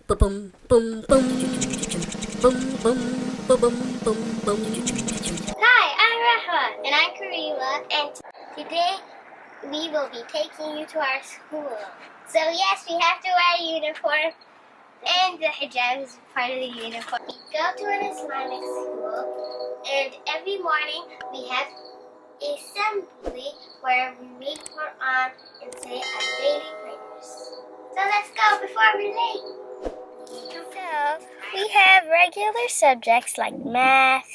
Boom, boom, boom, boom, boom, boom, boom, boom. Hi, I'm Rahma. And I'm Karima. And today we will be taking you to our school. So yes, we have to wear a uniform. And the hijab is part of the uniform. We go to an Islamic school. And every morning we have assembly where we read Quran and say our daily prayers. So let's go before we're late. So we have regular subjects like math,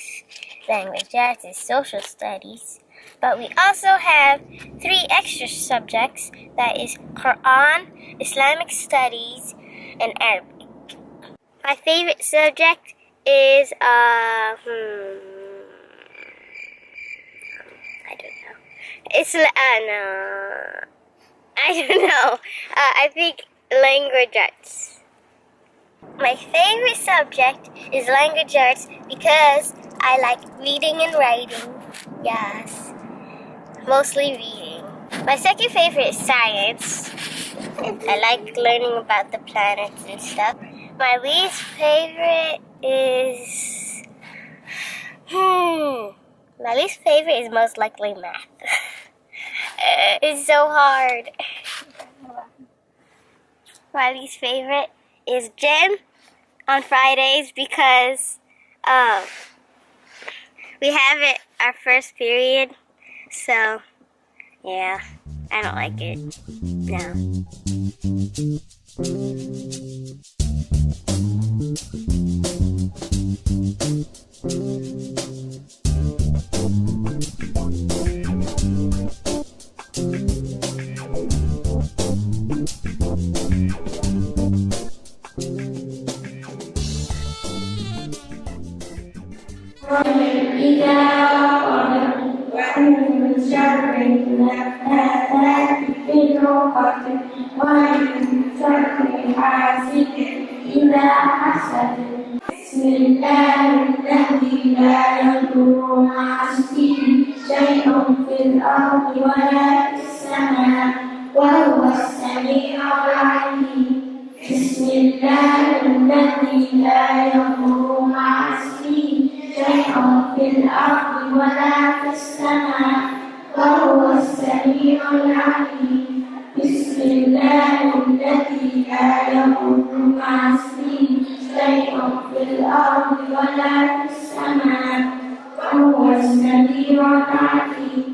language arts, and social studies. But we also have 3 extra subjects, that is Quran, Islamic studies, and Arabic. My favorite subject is I don't know. It's no, I don't know. I think language arts. My favorite subject is language arts because I like reading and writing. Yes, mostly reading. My second favorite is science. I like learning about the planets and stuff. My least favorite is... My least favorite is most likely math. It's so hard. My least favorite is gym on Fridays because we have it our first period. So, yeah, I don't like it. No. بسم الله الذي لا يضر مع اسمه شيء في الأرض ولا في السماء وهو السميع العليم. بسم الله الذي لا يضر مع اسمه شيء في الأرض ولا في السماء وهو السميع العليم. بسم الله الذي لا يضر مع اسمه شيء في الأرض ولا في السماء وهو السميع العليم.